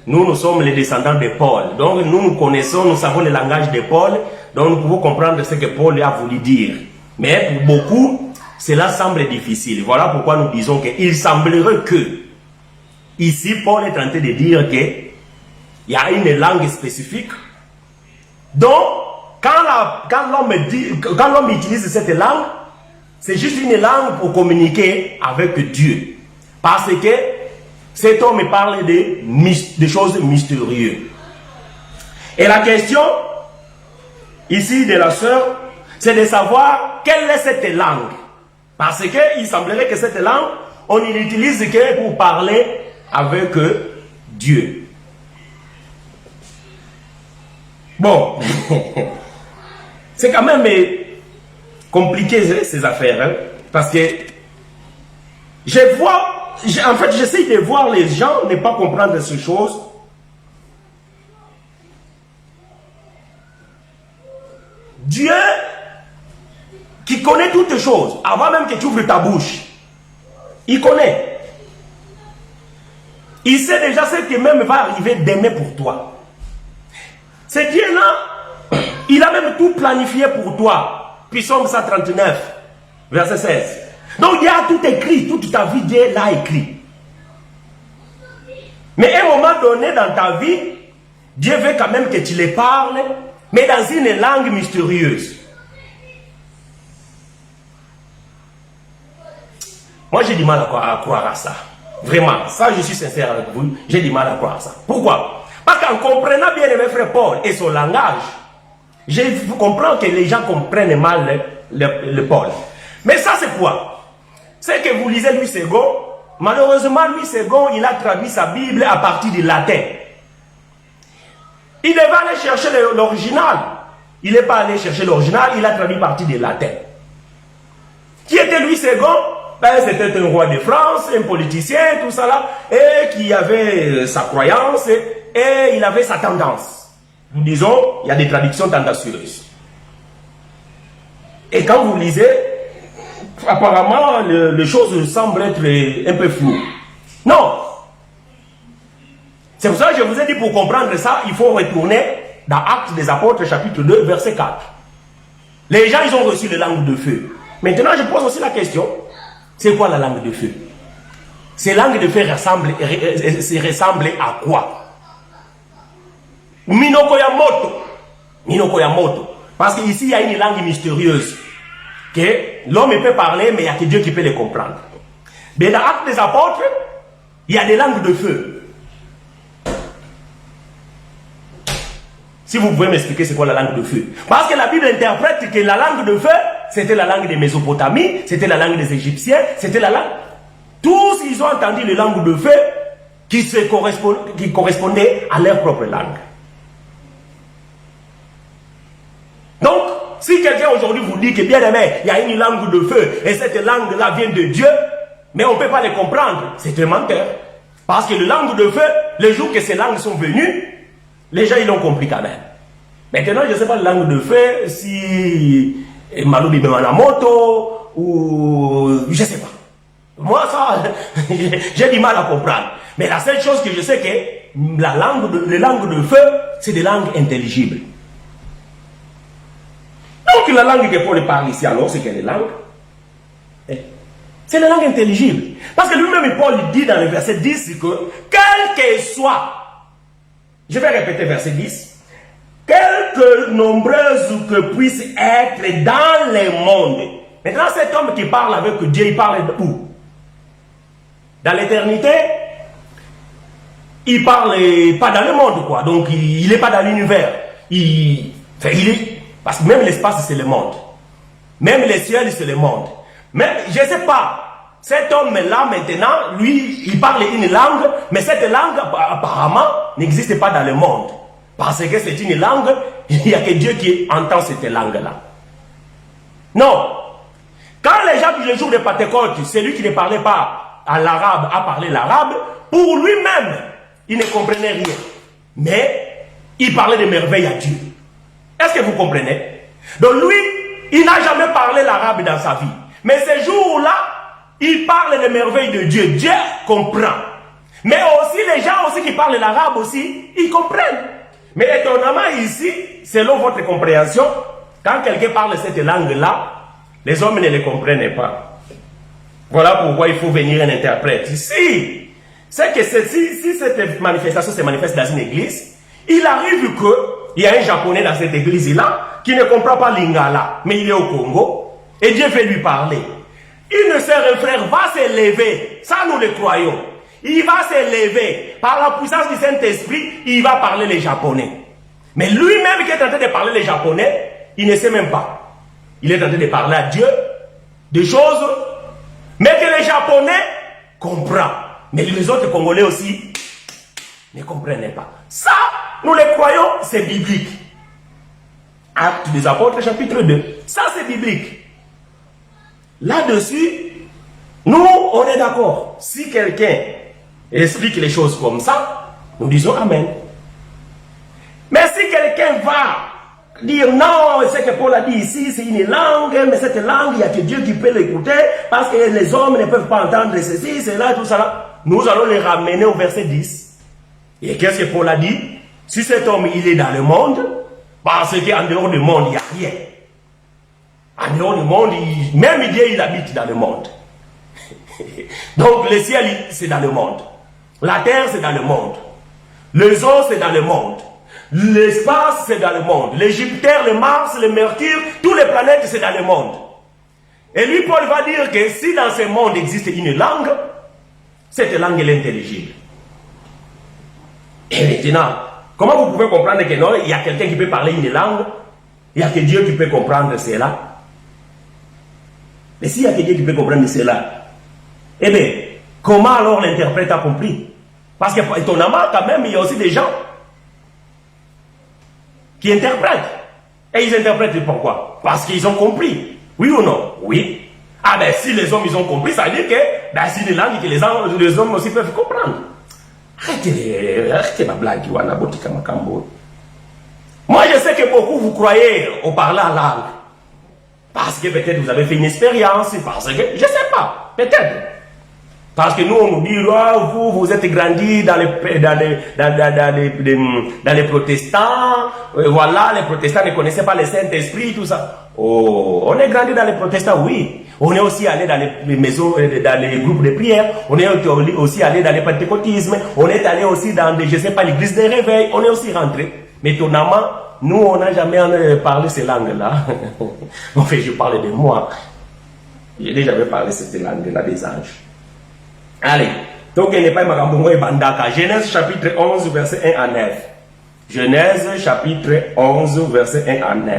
nous sommes les descendants de Paul. Donc nous connaissons, nous savons le langage de Paul, donc nous pouvons comprendre ce que Paul a voulu dire. Mais pour beaucoup, cela semble difficile. Voilà pourquoi nous disons qu'il semblerait que, ici, Paul est en train de dire qu'il y a une langue spécifique, dont quand l'homme utilise cette langue, c'est juste une langue pour communiquer avec Dieu. Parce que cet homme parle de choses mystérieuses. Et la question, ici, de la sœur, c'est de savoir quelle est cette langue. Parce qu'il semblerait que cette langue, on ne l'utilise que pour parler avec Dieu. Bon, c'est quand même compliqué ces affaires, hein, parce que en fait, j'essaie de voir les gens ne pas comprendre ces choses. Dieu, qui connaît toutes choses, avant même que tu ouvres ta bouche, il connaît. Il sait déjà ce qui même va arriver demain pour toi. Ce Dieu-là, il a même tout planifié pour toi. Puis Psaume 139, verset 16. Donc il y a tout écrit, toute ta vie, Dieu l'a écrit. Mais à un moment donné dans ta vie, Dieu veut quand même que tu les parles, mais dans une langue mystérieuse. Moi j'ai du mal à croire à ça. Vraiment, ça je suis sincère avec vous, j'ai du mal à croire à ça. Pourquoi? Parce qu'en comprenant bien mes frères Paul et son langage, je comprends que les gens comprennent mal le Paul. Mais ça c'est quoi? C'est que vous lisez Louis II, malheureusement Louis II, il a traduit sa Bible à partir du latin. Il devait aller chercher l'original. Il n'est pas allé chercher l'original, il a traduit à partir du latin. Qui était Louis II? Ben, c'était un roi de France, un politicien, tout ça là, et qui avait sa croyance, et il avait sa tendance. Nous disons, il y a des traductions tendancieuses. Et quand vous lisez, apparemment, les choses semblent être un peu floues. Non. C'est pour ça que je vous ai dit, pour comprendre ça, il faut retourner dans Actes des Apôtres, chapitre 2, verset 4. Les gens, ils ont reçu les langues de feu. Maintenant, je pose aussi la question, c'est quoi la langue de feu? Ces langues de feu ressemblent à quoi? Minokoyamoto. Minokoyamoto. Parce qu'ici, il y a une langue mystérieuse. Que l'homme peut parler, mais il n'y a que Dieu qui peut les comprendre. Mais dans Actes des Apôtres, il y a des langues de feu. Si vous pouvez m'expliquer c'est quoi la langue de feu. Parce que la Bible interprète que la langue de feu, c'était la langue de Mésopotamie, c'était la langue des Égyptiens, c'était la langue... Tous, ils ont entendu les langues de feu qui correspondaient à leur propre langue. Donc, si quelqu'un aujourd'hui vous dit que bien aimé, il y a une langue de feu et cette langue-là vient de Dieu, mais on ne peut pas les comprendre, c'est un menteur. Parce que les langues de feu, le jour que ces langues sont venues, les gens ils l'ont compris quand même. Maintenant, je ne sais pas la langue de feu, si Malobi Bemanamoto ou je ne sais pas. Moi, ça, j'ai du mal à comprendre. Mais la seule chose que je sais que les langues de feu, c'est des langues intelligibles. Donc la langue que Paul parle ici, alors, c'est quelle langue? C'est la langue intelligible. Parce que lui-même, Paul dit dans le verset 10 que, quel que soit, je vais répéter verset 10, quelque nombreuse que puisse être dans le monde. Maintenant, cet homme qui parle avec Dieu, il parle de où? Dans l'éternité, il parle pas dans le monde, quoi. Donc, il n'est pas dans l'univers. Parce que même l'espace, c'est le monde. Même les ciels, c'est le monde. Même, je ne sais pas, cet homme-là, maintenant, lui, il parle une langue, mais cette langue, apparemment, n'existe pas dans le monde. Parce que c'est une langue, il n'y a que Dieu qui entend cette langue-là. Non. Quand les gens du jour de Pentecôte, celui qui ne parlait pas à l'arabe a parlé l'arabe, pour lui-même, il ne comprenait rien. Mais, il parlait de merveilles à Dieu. Est-ce que vous comprenez? Donc lui, il n'a jamais parlé l'arabe dans sa vie. Mais ce jour-là, il parle des merveilles de Dieu. Dieu comprend. Mais aussi, les gens aussi qui parlent l'arabe aussi, ils comprennent. Mais étonnamment ici, selon votre compréhension, quand quelqu'un parle cette langue-là, les hommes ne les comprennent pas. Voilà pourquoi il faut venir un interprète. Si cette manifestation se manifeste dans une église, il arrive qu'il y a un japonais dans cette église-là qui ne comprend pas l'ingala, mais il est au Congo, et Dieu veut lui parler. Une sœur et un frère va s'élever, ça nous le croyons. Il va s'élever, par la puissance du Saint-Esprit, il va parler les japonais. Mais lui-même qui est en train de parler les japonais, il ne sait même pas. Il est en train de parler à Dieu des choses, mais que les japonais comprennent. Mais les autres Congolais aussi ne comprennent pas. Ça, nous le croyons, c'est biblique. Actes des Apôtres, chapitre 2. Ça, c'est biblique. Là-dessus, nous, on est d'accord. Si quelqu'un explique les choses comme ça, nous disons Amen. Mais si quelqu'un va dire non, ce que Paul a dit ici, c'est une langue, mais cette langue, il n'y a que Dieu qui peut l'écouter, parce que les hommes ne peuvent pas entendre ceci, cela, tout ça, nous allons les ramener au verset 10. Et qu'est-ce que Paul a dit? Si cet homme, il est dans le monde, parce qu'en dehors du monde, il n'y a rien. En dehors du monde, même Dieu, il habite dans le monde. Donc, le ciel, c'est dans le monde. La terre, c'est dans le monde. Les eaux, c'est dans le monde. L'espace, c'est dans le monde. Les Jupiter, le Mars, le Mercure, toutes les planètes, c'est dans le monde. Et lui, Paul va dire que si dans ce monde existe une langue, cette langue, elle est intelligible. Et maintenant, comment vous pouvez comprendre que non, il y a quelqu'un qui peut parler une langue, il n'y a que Dieu qui peut comprendre cela? Mais s'il y a que Dieu qui peut comprendre cela, eh bien, comment alors l'interprète a compris? Parce que, étonnamment, quand même, il y a aussi des gens qui interprètent. Et ils interprètent pourquoi? Parce qu'ils ont compris. Oui ou non? Oui. Ah ben, si les hommes, ils ont compris, ça veut dire que c'est une langue que les hommes aussi peuvent comprendre. Arrêtez ma blague, moi, je sais que beaucoup vous croyez au parler en langue. Parce que peut-être vous avez fait une expérience, parce que, je ne sais pas, peut-être. Parce que nous, on nous dit, oh, vous êtes grandi dans les protestants, voilà, les protestants ne connaissaient pas le Saint-Esprit, tout ça. Oh, on est grandi dans les protestants, oui. On est aussi allé dans les maisons, dans les groupes de prière, on est aussi allé dans les pentecôtismes, on est allé aussi dans, je ne sais pas, l'église des réveils, on est aussi rentré. Mais étonnamment, nous, on n'a jamais parlé ces langues-là. En fait, je parle de moi. Je n'ai jamais parlé cette langue-là des anges. Allez, donc il n'est pas Magambongo et Bandaka. Genèse chapitre 11, verset 1 à 9. Genèse chapitre 11, verset 1 à 9.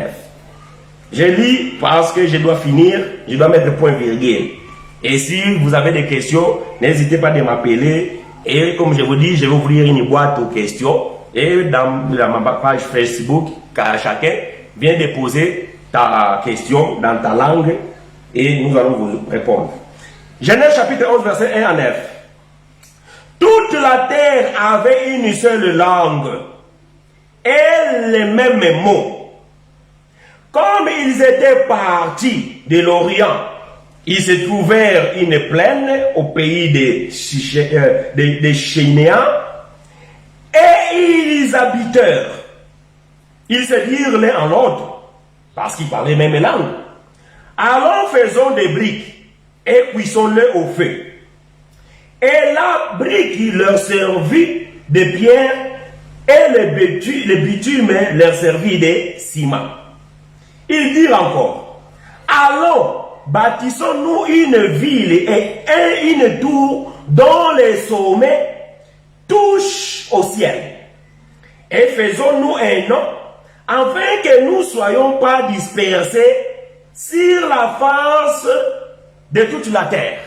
Je lis parce que je dois finir, je dois mettre point virgule. Et si vous avez des questions, n'hésitez pas de m'appeler. Et comme je vous dis, je vais ouvrir une boîte aux questions. Et dans ma page Facebook, chacun vient déposer ta question dans ta langue et nous allons vous répondre. Genèse chapitre 11, verset 1 à 9. Toute la terre avait une seule langue et les mêmes mots. Comme ils étaient partis de l'Orient, ils se trouvèrent une plaine au pays des Chénéens et ils y habitèrent. Ils se dirent l'un en l'autre parce qu'ils parlaient même langue. Allons faisons des briques et cuisons-les au feu. Et la brique leur servit de pierre et le bitume leur servit de ciment. Ils dirent encore, allons, bâtissons-nous une ville et une tour dont les sommets touchent au ciel. Et faisons-nous un nom, afin que nous ne soyons pas dispersés sur la face de toute la terre.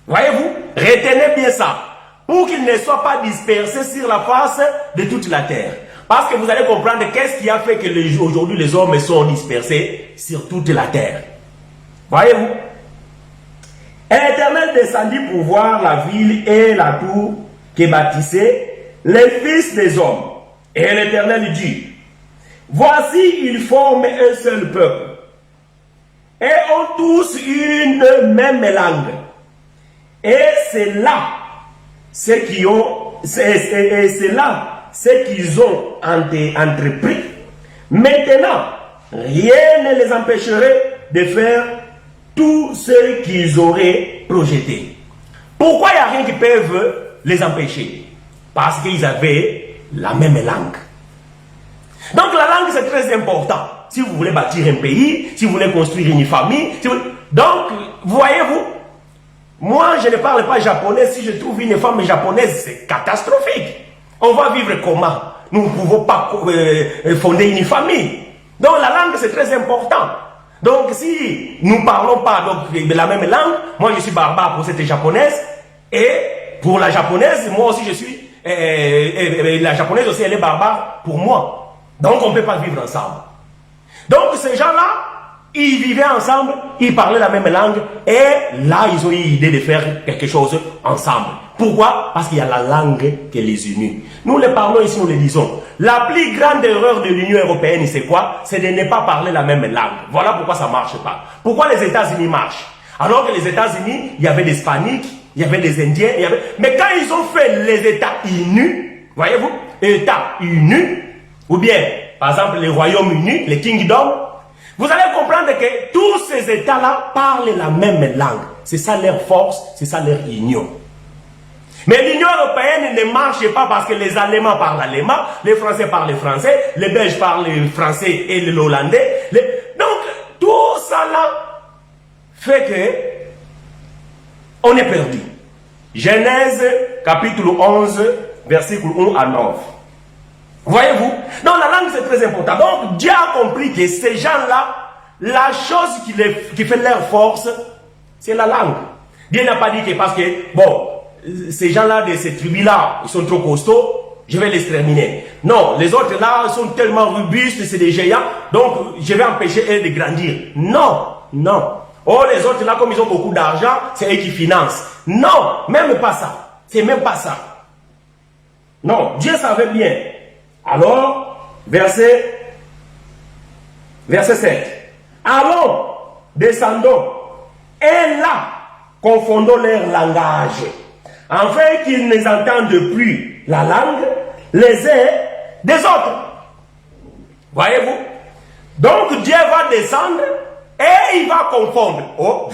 Voyez-vous? Retenez bien ça. Pour qu'ils ne soient pas dispersés sur la face de toute la terre. Parce que vous allez comprendre qu'est-ce qui a fait que aujourd'hui les hommes sont dispersés sur toute la terre. Voyez-vous? Et l'Éternel descendit pour voir la ville et la tour que bâtissaient les fils des hommes. Et l'Éternel dit, voici, ils forment un seul peuple et ont tous une même langue. Et c'est là ce qu'ils ont entrepris. Maintenant, rien ne les empêcherait de faire tout ce qu'ils auraient projeté. Pourquoi il n'y a rien qui peut les empêcher? Parce qu'ils avaient la même langue. Donc la langue c'est très important. Si vous voulez bâtir un pays, si vous voulez construire une famille, donc voyez-vous, moi je ne parle pas japonais. Si je trouve une femme japonaise, c'est catastrophique. On va vivre comment? Nous ne pouvons pas fonder une famille. Donc la langue c'est très important. Donc si nous ne parlons pas de la même langue, moi je suis barbare pour cette japonaise, et pour la japonaise, moi aussi je suis, la japonaise aussi elle est barbare pour moi. Donc on ne peut pas vivre ensemble. Donc ces gens-là, ils vivaient ensemble, ils parlaient la même langue, et là ils ont eu l'idée de faire quelque chose ensemble. Pourquoi? Parce qu'il y a la langue qui les unit. Nous les parlons ici, nous les disons. La plus grande erreur de l'Union européenne, c'est quoi? C'est de ne pas parler la même langue. Voilà pourquoi ça ne marche pas. Pourquoi les États-Unis marchent? Alors que les États-Unis, il y avait des Hispaniques, il y avait des Indiens, mais quand ils ont fait les États unis, voyez-vous, États unis, ou bien, par exemple, les Royaumes-Unis, les Kingdoms, vous allez comprendre que tous ces États-là parlent la même langue. C'est ça leur force, c'est ça leur union. Mais l'Union européenne ne marche pas parce que les Allemands parlent l'allemand, les Français parlent le français, les Belges parlent le français et l'hollandais. Donc, tout ça là fait que on est perdu. Genèse, chapitre 11, verset 1 à 9. Voyez-vous? Donc la langue c'est très important. Donc Dieu a compris que ces gens-là, la chose qui fait leur force, c'est la langue. Dieu n'a pas dit que parce que, bon, ces gens-là de ces tribus-là, ils sont trop costauds, je vais les exterminer. Non, les autres là sont tellement robustes, c'est des géants, donc je vais empêcher eux de grandir. Non, non. Oh, les autres là, comme ils ont beaucoup d'argent, c'est eux qui financent. Non, même pas ça. C'est même pas ça. Non, Dieu savait bien. Alors, verset 7. Allons, descendons, et là, confondons leur langage, afin qu'ils ne entendent plus la langue les uns des autres. Voyez-vous? Donc Dieu va descendre et il va confondre. Oh,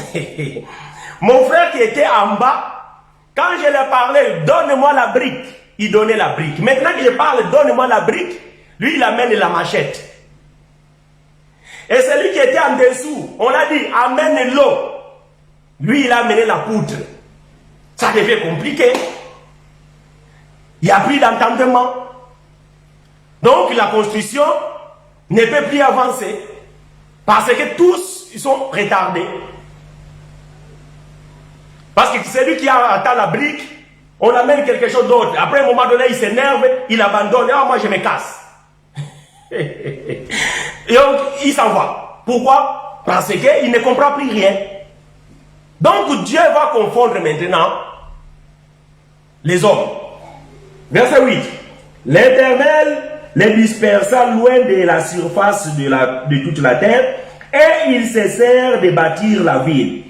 mon frère qui était en bas, quand je lui parlais, donne-moi la brique, il donnait la brique. Maintenant que je parle, donne-moi la brique, lui il amène la machette. Et celui qui était en dessous, on a dit, amène l'eau. Lui, il a amené la poutre. Ça devient compliqué. Il n'y a plus d'entendement. Donc, la construction ne peut plus avancer. Parce que tous, ils sont retardés. Parce que celui qui attend la brique, on amène quelque chose d'autre. Après, à un moment donné, il s'énerve, il abandonne. Ah, moi, je me casse. Et donc, il s'en va. Pourquoi? Parce qu'il ne comprend plus rien. Donc, Dieu va confondre maintenant les hommes. Verset 8. L'Éternel les dispersa loin de la surface de toute la terre, et ils cessèrent de bâtir la ville.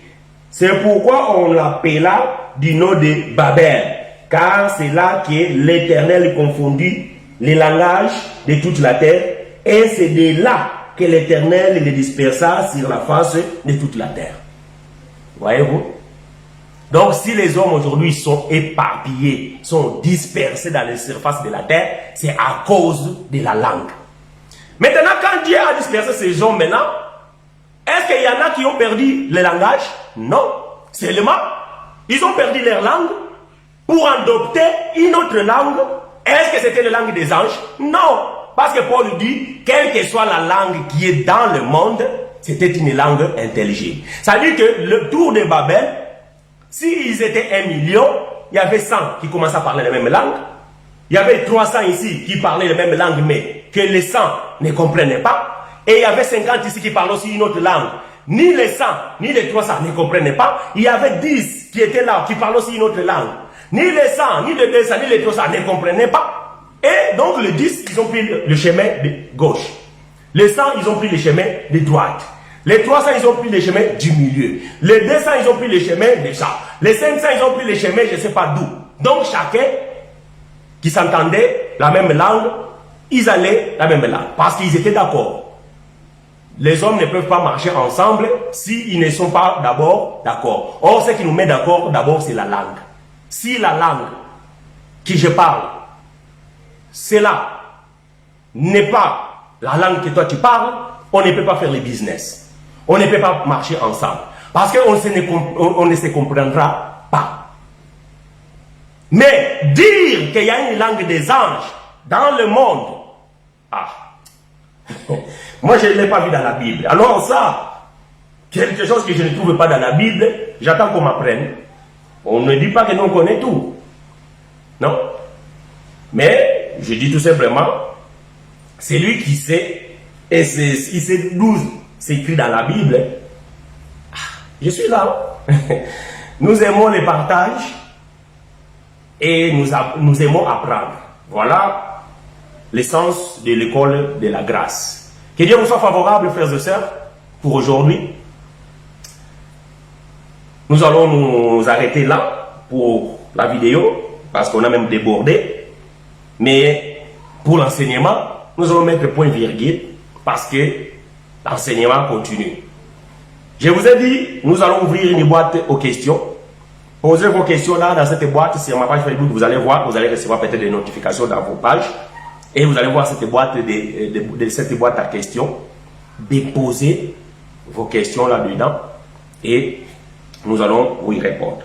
C'est pourquoi on l'appela du nom de Babel, car c'est là que l'Éternel confondit les langages de toute la terre, et c'est de là que l'Éternel les dispersa sur la face de toute la terre. Voyez-vous? Donc, si les hommes aujourd'hui sont éparpillés, sont dispersés dans les surfaces de la terre, c'est à cause de la langue. Maintenant, quand Dieu a dispersé ces hommes maintenant, est-ce qu'il y en a qui ont perdu le langage? Non. Seulement, ils ont perdu leur langue pour adopter une autre langue. Est-ce que c'était la langue des anges? Non. Parce que Paul dit, quelle que soit la langue qui est dans le monde, c'était une langue intelligible. Ça veut dire que le tour de Babel, s'ils étaient 1 million, il y avait 100 qui commençaient à parler la même langue. Il y avait 300 ici qui parlaient la même langue, mais que les 100 ne comprenaient pas. Et il y avait 50 ici qui parlaient aussi une autre langue. Ni les 100, ni les 300 ne comprenaient pas. Il y avait 10 qui étaient là, qui parlaient aussi une autre langue. Ni les 100, ni les 200, ni les 300 ne comprenaient pas. Et donc les 10, ils ont pris le chemin de gauche. Les 100, ils ont pris le chemin de droite. Les 300, ils ont pris le chemin du milieu. Les 200, ils ont pris le chemin de ça. Les 500, ils ont pris le chemin, je ne sais pas d'où. Donc chacun qui s'entendait la même langue, ils allaient la même langue. Parce qu'ils étaient d'accord. Les hommes ne peuvent pas marcher ensemble s'ils ne sont pas d'abord d'accord. Or, ce qui nous met d'accord, d'abord, c'est la langue. Si la langue que je parle, cela n'est pas la langue que toi tu parles, on ne peut pas faire le business. On ne peut pas marcher ensemble. Parce qu'on ne se comprendra pas. Mais dire qu'il y a une langue des anges dans le monde, moi je ne l'ai pas vu dans la Bible. Alors ça, quelque chose que je ne trouve pas dans la Bible, j'attends qu'on m'apprenne. On ne dit pas que nous on connaît tout. Non. Mais je dis tout simplement, c'est lui qui sait, et il sait d'où c'est écrit dans la Bible. Je suis là. Nous aimons le partage et nous aimons apprendre. Voilà l'essence de l'école de la grâce. Que Dieu vous soit favorable, frères et sœurs, pour aujourd'hui. Nous allons nous arrêter là pour la vidéo, parce qu'on a même débordé. Mais pour l'enseignement, nous allons mettre point virgule, parce que l'enseignement continue. Je vous ai dit, nous allons ouvrir une boîte aux questions. Posez vos questions là, dans cette boîte, sur ma page Facebook, vous allez voir, vous allez recevoir peut-être des notifications dans vos pages. Et vous allez voir cette boîte, cette boîte à questions. Déposez vos questions là-dedans et nous allons vous y répondre.